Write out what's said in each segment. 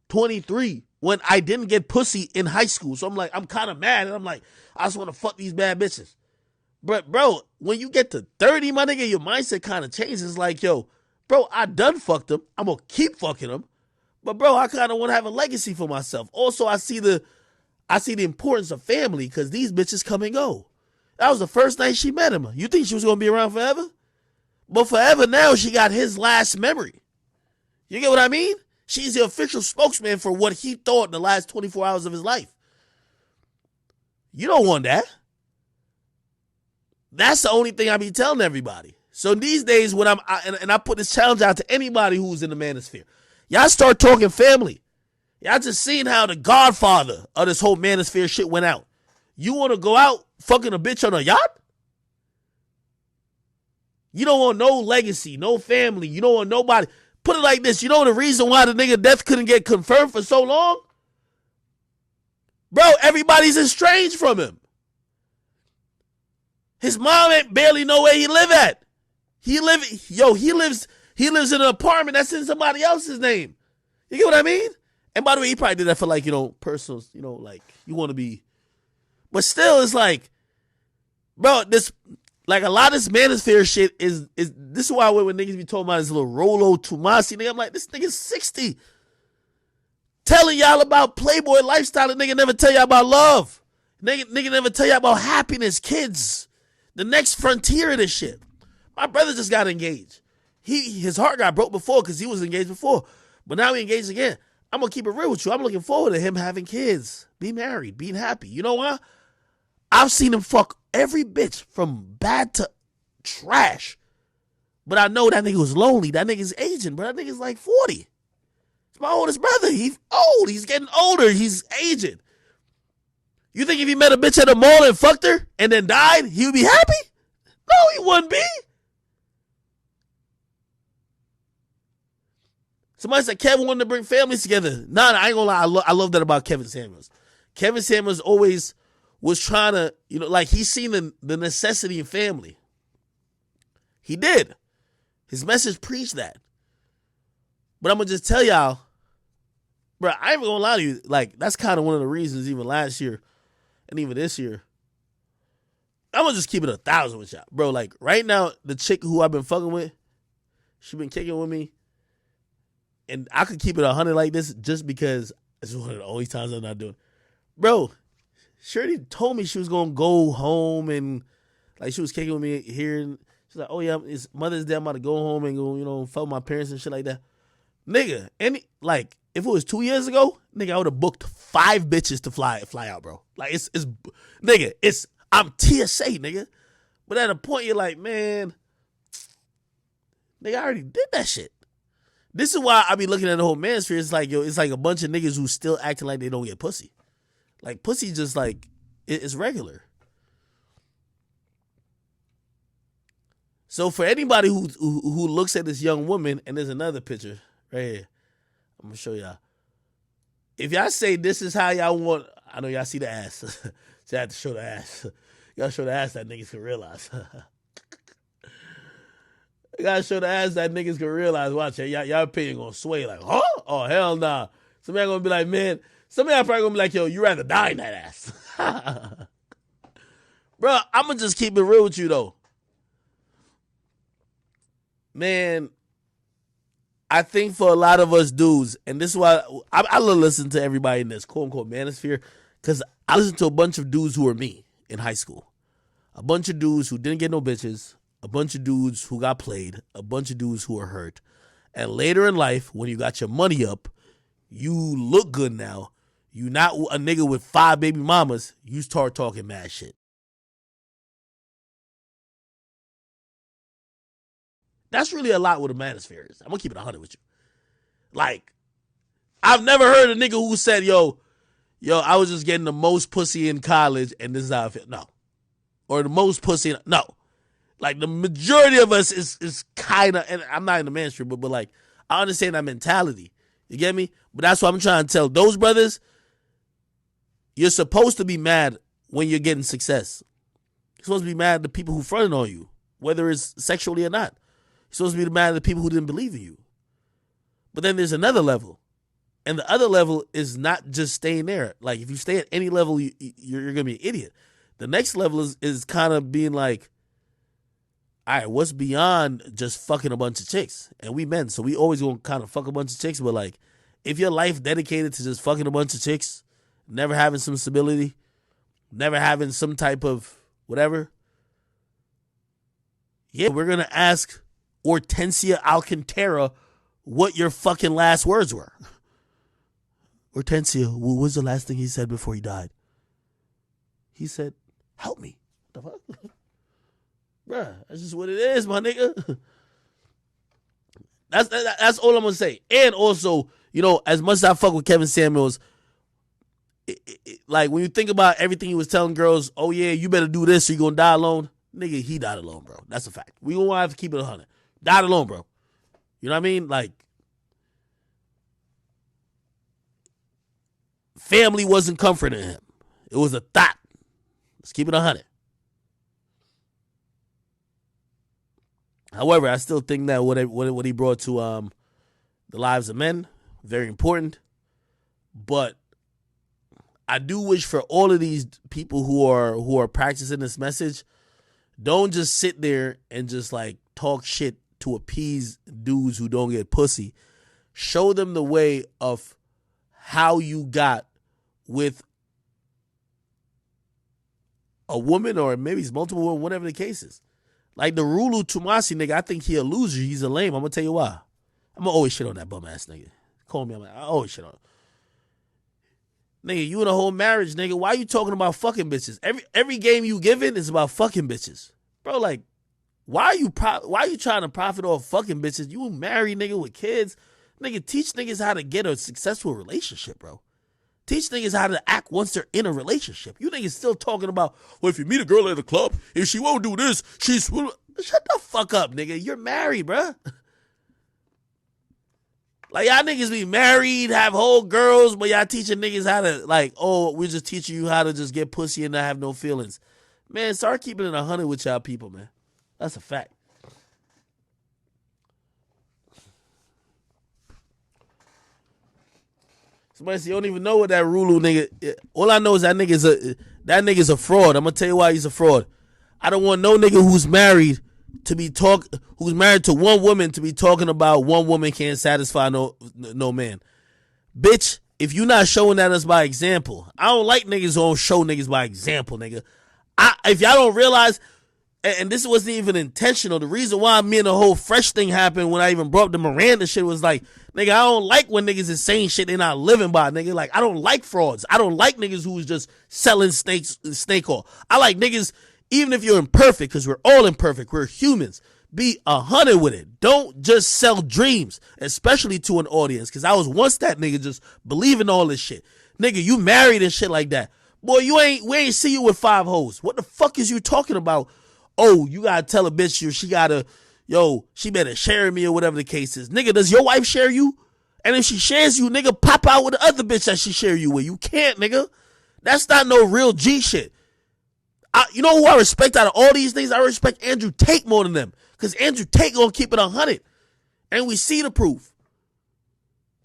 23 when I didn't get pussy in high school. So I'm like, I'm kind of mad. And I'm like, I just want to fuck these bad bitches. But, bro, when you get to 30, my nigga, your mindset kind of changes. It's like, yo, bro, I done fucked them. I'm going to keep fucking them. But, bro, I kind of want to have a legacy for myself. Also, I see the importance of family because these bitches come and go. That was the first night she met him. You think she was going to be around forever? But forever now, she got his last memory. You get what I mean? She's the official spokesman for what he thought in the last 24 hours of his life. You don't want that. That's the only thing I be telling everybody. So these days, when I put this challenge out to anybody who's in the manosphere, y'all start talking family. Y'all just seen how the godfather of this whole manosphere shit went out. You want to go out fucking a bitch on a yacht? You don't want no legacy, no family. You don't want nobody. Put it like this. You know the reason why the nigga death couldn't get confirmed for so long? Bro, everybody's estranged from him. His mom ain't barely know where he live at. He lives in an apartment that's in somebody else's name. You get what I mean? And by the way, he probably did that for personal, like you want to be. But still, it's like, bro, this, like a lot of this manosphere shit is this is why when niggas be talking about this little Rolo Tomasi nigga, I'm like, this nigga's 60. Telling y'all about Playboy lifestyle, the nigga never tell y'all about love. Nigga never tell y'all about happiness, kids. The next frontier of this shit. My brother just got engaged. His heart got broke before because he was engaged before. But now he engaged again. I'm going to keep it real with you. I'm looking forward to him having kids, be married, being happy. You know what? I've seen him fuck every bitch from bad to trash. But I know that nigga was lonely. That nigga's aging, but that nigga's like 40. It's my oldest brother. He's old. He's getting older. He's aging. You think if he met a bitch at a mall and fucked her and then died, he would be happy? No, he wouldn't be. Somebody said Kevin wanted to bring families together. Nah, I ain't gonna lie. I love that about Kevin Samuels. Kevin Samuels always was trying to, like he's seen the necessity in family. He did. His message preached that. But I'm gonna just tell y'all, bro, I ain't even gonna lie to you. Like, that's kind of one of the reasons even last year and even this year, I'm gonna just keep it 1,000 with y'all. Bro, like right now, the chick who I've been fucking with, she been kicking with me. And I could keep it 100 like this just because it's one of the only times I'm not doing it. Bro, Shirley told me she was going to go home and like she was kicking with me here. And she's like, oh yeah, it's Mother's Day. I'm about to go home and go, fuck my parents and shit like that. Nigga, if it was 2 years ago, nigga, I would have booked 5 bitches to fly out, bro. Like I'm TSA, nigga. But at a point you're like, man, nigga, I already did that shit. This is why I be looking at the whole manosphere. It's like, it's like a bunch of niggas who still acting like they don't get pussy. Like, pussy just like, it's regular. So for anybody who looks at this young woman, and there's another picture right here. I'm going to show y'all. If y'all say this is how y'all want, I know y'all see the ass. So I have to show the ass. Y'all show the ass that niggas can realize. You gotta show the ass that niggas can realize. Watch it. Y'all opinion gonna sway like, huh? Oh, hell nah. Somebody gonna be like, man. Somebody probably gonna be like, yo, you rather die in that ass. Bro, I'm gonna just keep it real with you though. Man, I think for a lot of us dudes, and this is why I listen to everybody in this quote unquote manosphere, because I listen to a bunch of dudes who were me in high school. A bunch of dudes who didn't get no bitches. A bunch of dudes who got played, a bunch of dudes who were hurt. And later in life, when you got your money up, you look good now. You not a nigga with 5 baby mamas, you start talking mad shit. That's really a lot what a manosphere is. I'm gonna keep it 100 with you. Like, I've never heard a nigga who said, yo, I was just getting the most pussy in college and this is how I feel. No. Or the most pussy, no. Like, the majority of us is kind of, and I'm not in the mainstream, but like, I understand that mentality. You get me? But that's what I'm trying to tell those brothers. You're supposed to be mad when you're getting success. You're supposed to be mad at the people who fronted on you, whether it's sexually or not. You're supposed to be mad at the people who didn't believe in you. But then there's another level. And the other level is not just staying there. Like, if you stay at any level, you're going to be an idiot. The next level is kind of being like, all right, what's beyond just fucking a bunch of chicks? And we men, so we always gonna kind of fuck a bunch of chicks. But like, if your life dedicated to just fucking a bunch of chicks, never having some stability, never having some type of whatever, yeah, we're gonna ask Hortensia Alcantara what your fucking last words were. Hortensia, what was the last thing he said before he died? He said, help me. What the fuck? Bruh, that's just what it is, my nigga. That's all I'm gonna say. And also, you know, as much as I fuck with Kevin Samuels, like when you think about everything he was telling girls, oh yeah, you better do this or you gonna die alone. Nigga, he died alone, bro. That's a fact. We gonna have to keep it 100. Died alone, bro. You know what I mean? Like, family wasn't comforting him. It was a thought. Let's keep it 100. However, I still think that what he brought to the lives of men, very important. But I do wish for all of these people who are practicing this message, don't just sit there and just like talk shit to appease dudes who don't get pussy. Show them the way of how you got with a woman, or maybe it's multiple women, whatever the case is. Like the Rulu Tumasi nigga, I think he a loser. He's a lame. I'm gonna tell you why. I'm gonna always shit on that bum ass nigga. Call me, I always shit on him. Nigga, you in a whole marriage, nigga. Why you talking about fucking bitches? Every game you giving is about fucking bitches. Bro, like, why are you trying to profit off fucking bitches? You married nigga with kids. Nigga, teach niggas how to get a successful relationship, bro. Teach niggas how to act once they're in a relationship. You niggas still talking about, well, if you meet a girl at the club, if she won't do this, she's... Shut the fuck up, nigga. You're married, bruh. Like, y'all niggas be married, have whole girls, but y'all teaching niggas how to, like, oh, we're just teaching you how to just get pussy and not have no feelings. Man, start keeping it 100 with y'all people, man. That's a fact. Somebody say, you don't even know what that Rulu nigga. All I know is that nigga's a fraud. I'm gonna tell you why he's a fraud. I don't want no nigga who's married who's married to one woman to be talking about one woman can't satisfy no man. Bitch, if you not showing that us by example, I don't like niggas who don't show niggas by example, nigga. If y'all don't realize, and this wasn't even intentional, the reason why me and the whole fresh thing happened when I even brought up the Miranda shit was like, nigga, I don't like when niggas is saying shit they're not living by, nigga. Like, I don't like frauds. I don't like niggas who's just selling snake oil. I like niggas, even if you're imperfect, because we're all imperfect, we're humans, be 100 with it. Don't just sell dreams, especially to an audience, because I was once that nigga just believing all this shit. Nigga, you married and shit like that. Boy, we ain't see you with 5 hoes. What the fuck is you talking about? Oh, you gotta tell a bitch she better share me or whatever the case is. Nigga, does your wife share you? And if she shares you, nigga, pop out with the other bitch that she share you with. You can't, nigga. That's not no real G shit. You know who I respect out of all these things? I respect Andrew Tate more than them. Because Andrew Tate gonna keep it 100. And we see the proof.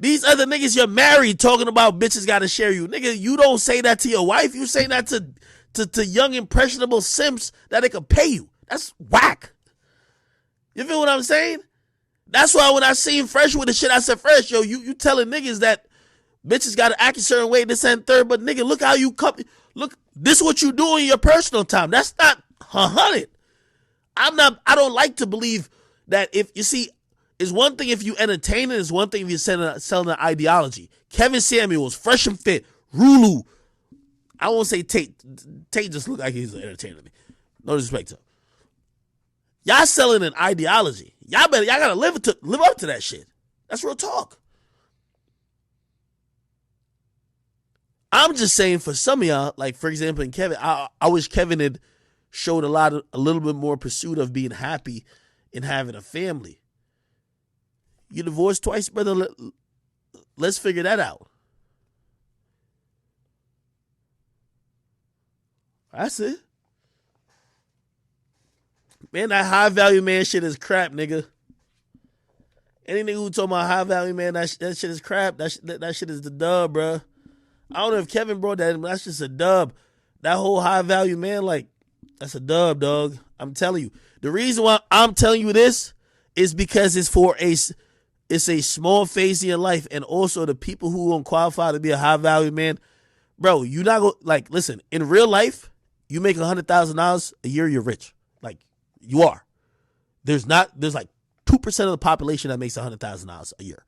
These other niggas you're married talking about bitches gotta share you. Nigga, you don't say that to your wife. You say that to young impressionable simps that they could pay you. That's whack. You feel what I'm saying? That's why when I seen Fresh with the shit, I said, Fresh, yo, you telling niggas that bitches gotta act a certain way, this and third, but nigga, look how you look, this is what you do in your personal time. That's not 100. I don't like to believe that if you see, it's one thing if you entertain it, it's one thing if you're selling an ideology. Kevin Samuels, Fresh and Fit, Rulu. I won't say Tate. Tate just look like he's an entertainer to me. No disrespect to him. Y'all selling an ideology. Y'all gotta live up to that shit. That's real talk. I'm just saying for some of y'all, like for example, in Kevin, I wish Kevin had showed a little bit more pursuit of being happy in having a family. You divorced twice, brother. Let's figure that out. That's it. Man, that high value man shit is crap, nigga. Any nigga who talking about high value, man, that shit is crap. That shit is the dub, bro. I don't know if Kevin brought that in, but that's just a dub. That whole high value, man, like, that's a dub, dog. I'm telling you. The reason why I'm telling you this is because it's a small phase in your life, and also the people who don't qualify to be a high value man, bro, you not go like, listen, in real life, you make $100,000 a year, you're rich. Like, you are. There's like 2% of the population that makes $100,000 a year.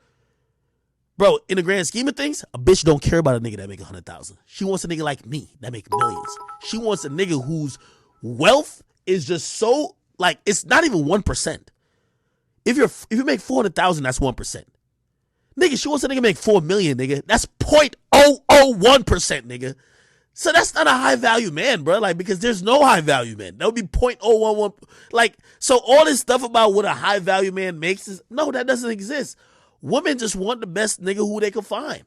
Bro, in the grand scheme of things, a bitch don't care about a nigga that make 100,000. She wants a nigga like me that make millions. She wants a nigga whose wealth is just so, like, it's not even 1%. If you make 400,000, that's 1%. Nigga, she wants a nigga make 4 million, nigga. That's 0.001%, nigga. So that's not a high value man, bro. Like, because there's no high value man. That would be 0.011. Like, so all this stuff about what a high value man makes is, no, that doesn't exist. Women just want the best nigga who they can find.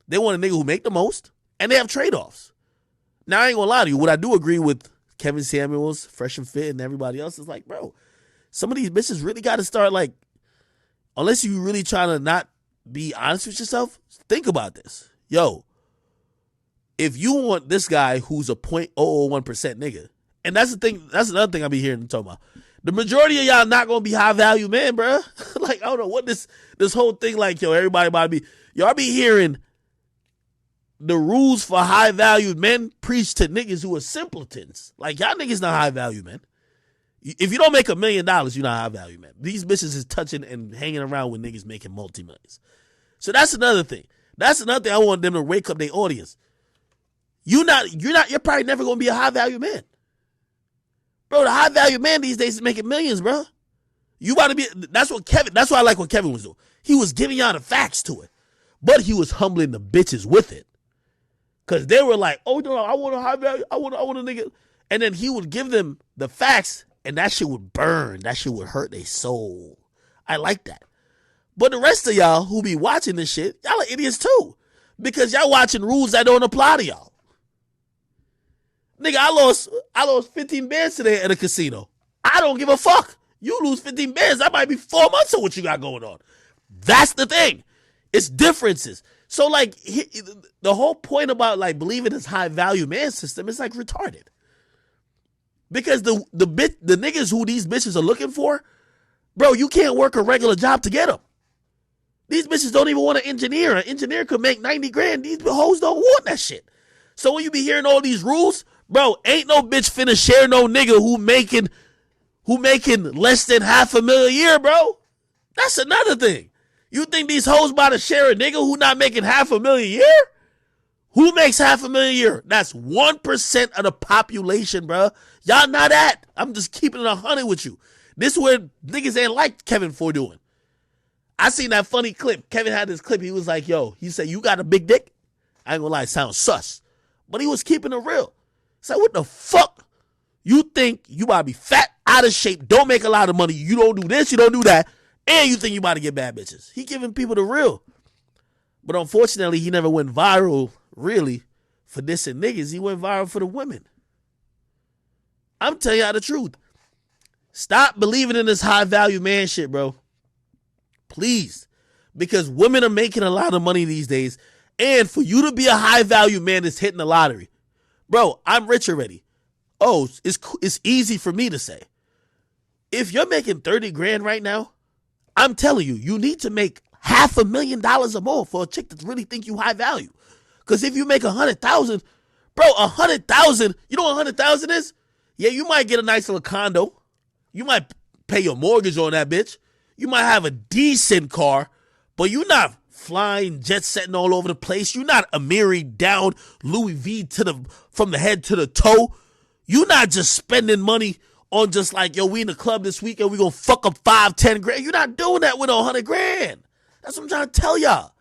They want a nigga who make the most, and they have trade-offs. Now, I ain't gonna lie to you. What I do agree with Kevin Samuels, Fresh and Fit, and everybody else is like, bro, some of these bitches really got to start, like, unless you really trying to not be honest with yourself, think about this. Yo, if you want this guy who's a 0.001% nigga, and that's the thing, that's another thing I be hearing them talking about. The majority of y'all not gonna be high value men, bro. Like, I don't know what this whole thing, like, yo, everybody about to be, yo, I be hearing the rules for high valued men preach to niggas who are simpletons. Like, y'all niggas not high value men. If you don't make $1 million, you're not high value man. These bitches is touching and hanging around with niggas making multi-millions. So that's another thing. That's another thing I want them to wake up their audience. You're probably never gonna be a high value man. Bro, the high value man these days is making millions, bro. You about to be, that's why I like what Kevin was doing. He was giving y'all the facts to it, but he was humbling the bitches with it. Cause they were like, oh no, I want a high value, I want a nigga. And then he would give them the facts, and that shit would burn. That shit would hurt their soul. I like that. But the rest of y'all who be watching this shit, y'all are idiots too. Because y'all watching rules that don't apply to y'all. Nigga, I lost 15 bands today at a casino. I don't give a fuck. You lose 15 bands, that might be 4 months of what you got going on. That's the thing. It's differences. So, like, the whole point about, like, believing this high value man system is, like, retarded. Because the niggas who these bitches are looking for, bro, you can't work a regular job to get them. These bitches don't even want an engineer. An engineer could make 90 grand. These hoes don't want that shit. So when you be hearing all these rules, bro, ain't no bitch finna share no nigga who making less than $500,000 a year, bro. That's another thing. You think these hoes about to share a nigga who not making $500,000 a year? Who makes $500,000 a year? That's 1% of the population, bro. Y'all not that. I'm just keeping it 100 with you. This is where niggas ain't like Kevin for doing. I seen that funny clip. Kevin had this clip. He was like, yo, he said, you got a big dick? I ain't gonna lie, it sounds sus. But he was keeping it real. So what the fuck? You think you about to be fat, out of shape, don't make a lot of money, you don't do this, you don't do that, and you think you about to get bad bitches. He giving people the real. But unfortunately, he never went viral, really, for dissing niggas. He went viral for the women. I'm telling y'all the truth. Stop believing in this high value man shit, bro. Please. Because women are making a lot of money these days. And for you to be a high value man is hitting the lottery. Bro, I'm rich already. Oh, it's easy for me to say. If you're making 30 grand right now, I'm telling you, you need to make $500,000 or more for a chick to really think you high value. Because if you make 100,000, bro, 100,000, you know what 100,000 is? Yeah, you might get a nice little condo. You might pay your mortgage on that bitch. You might have a decent car, but you're not flying, jet setting all over the place. You're not Amiri down Louis V from the head to the toe. You're not just spending money on just like, yo, we in the club this weekend, we gonna fuck up 5-10 grand. You're not doing that with 100 grand. That's what I'm trying to tell y'all.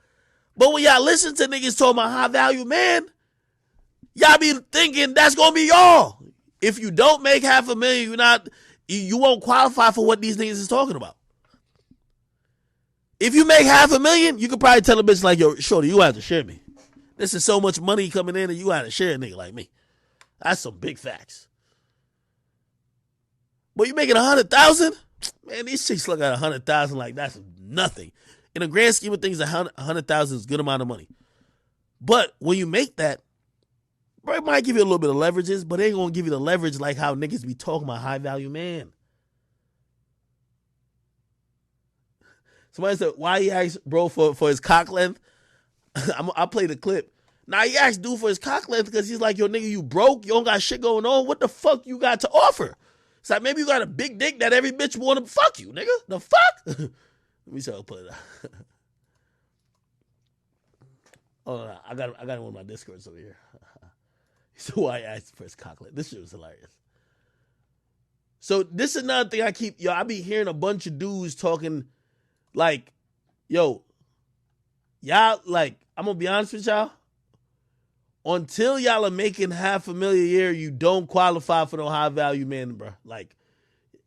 But when y'all listen to niggas talking about high value man, y'all be thinking that's gonna be y'all. If you don't make $500,000, you won't qualify for what these niggas is talking about. If you make $500,000, you could probably tell a bitch like, yo, shorty, you have to share me. This is so much money coming in and you have to share a nigga like me. That's some big facts. But you making 100,000? Man, these chicks look at 100,000 like that's nothing. In the grand scheme of things, 100,000 is a good amount of money. But when you make that, bro, it might give you a little bit of leverages, but it ain't gonna give you the leverage like how niggas be talking about high value man. Somebody said, why he asked bro for his cock length? I'll play the clip. Now he asked dude for his cock length because he's like, yo, nigga, you broke, you don't got shit going on. What the fuck you got to offer? It's like, maybe you got a big dick that every bitch want to fuck you, nigga. The fuck? Let me see how I'll put it out. Oh, no, I got it on my Discords over here. So why I asked for his cock length. This shit was hilarious. So this is another thing I be hearing a bunch of dudes talking like, yo, y'all, like, I'm going to be honest with y'all. Until y'all are making $500,000 a year, you don't qualify for no high value man, bro. Like,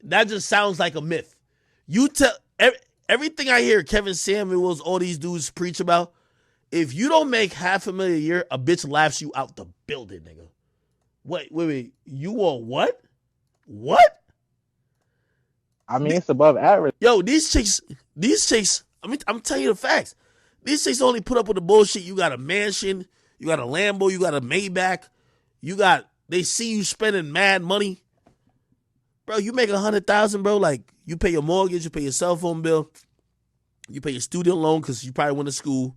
that just sounds like a myth. You tell everything I hear Kevin Samuels, all these dudes preach about. If you don't make $500,000 a year, a bitch laughs you out the building, nigga. Wait. You want what? What? I mean, it's above average. Yo, these chicks, I mean, I'm telling you the facts. These chicks only put up with the bullshit. You got a mansion, you got a Lambo, you got a Maybach, they see you spending mad money. Bro, you make 100,000, bro. Like, you pay your mortgage, you pay your cell phone bill, you pay your student loan because you probably went to school.